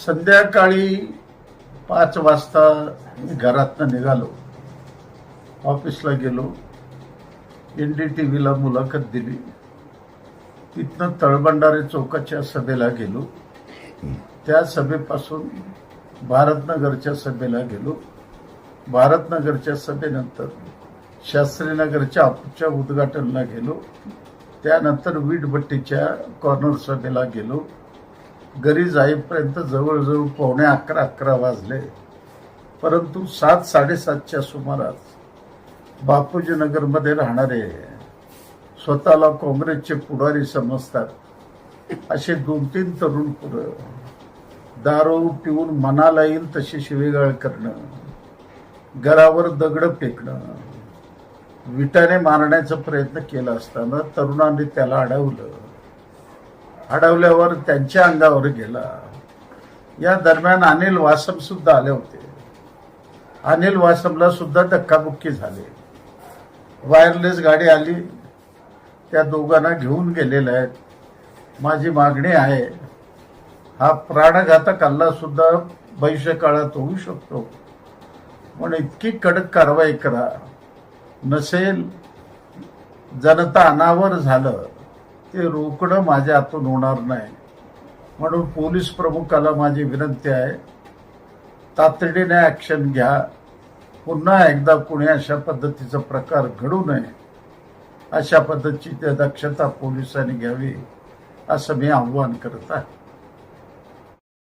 संध्याकाळी 5 वाजता मी घरातनं निघालो, ऑफिसला गेलो, NDTVला मुलाखत दिली. तिथनं तळभंडारे चौकाच्या सभेला गेलो. त्या सभेपासून भारतनगरच्या सभेला गेलो. भारतनगरच्या सभेनंतर शास्त्रीनगरच्या ऑफिसच्या उद्घाटनाला गेलो. त्यानंतर वीटभट्टीच्या कॉर्नर सभेला गेलो. घरी जाईपर्यंत जवळजवळ 11:45 वाजले. परंतु 7-7:30च्या सुमारास बापूजी नगरमध्ये राहणारे, स्वतःला काँग्रेसचे पुढारी समजतात असे 2-3 तरुण पोरं दारू पिऊन मनाला येईल तशी शिवीगाळ करणं, घरावर दगड फेकणं, विटाने मारण्याचा प्रयत्न केला असताना तरुणांनी त्याला अडवलं. अडवल्यावर त्यांच्या अंगावर गेला. या दरम्यान अनिल वासम सुद्धा आले होते. अनिल वासमला सुद्धा धक्काबुक्की झाली. वायरलेस गाडी आली, त्या दोघांना घेऊन गेलेल्या आहेत. माझी मागणी आहे, हा प्राणघातक हल्ला सुद्धा भविष्यकाळात होऊ शकतो, म्हणून इतकी कडक कारवाई करा. नसेल जनता अनावर झालं ते रोखणं माझ्या हातून होणार नाही. म्हणून पोलीस प्रमुखाला माझी विनंती आहे, तातडीने ॲक्शन घ्या. पुन्हा एकदा कोणी अशा पद्धतीचा प्रकार घडू नये, अशा पद्धतीची दक्षता पोलिसांनी घ्यावी असं मी आव्हान करत आहे.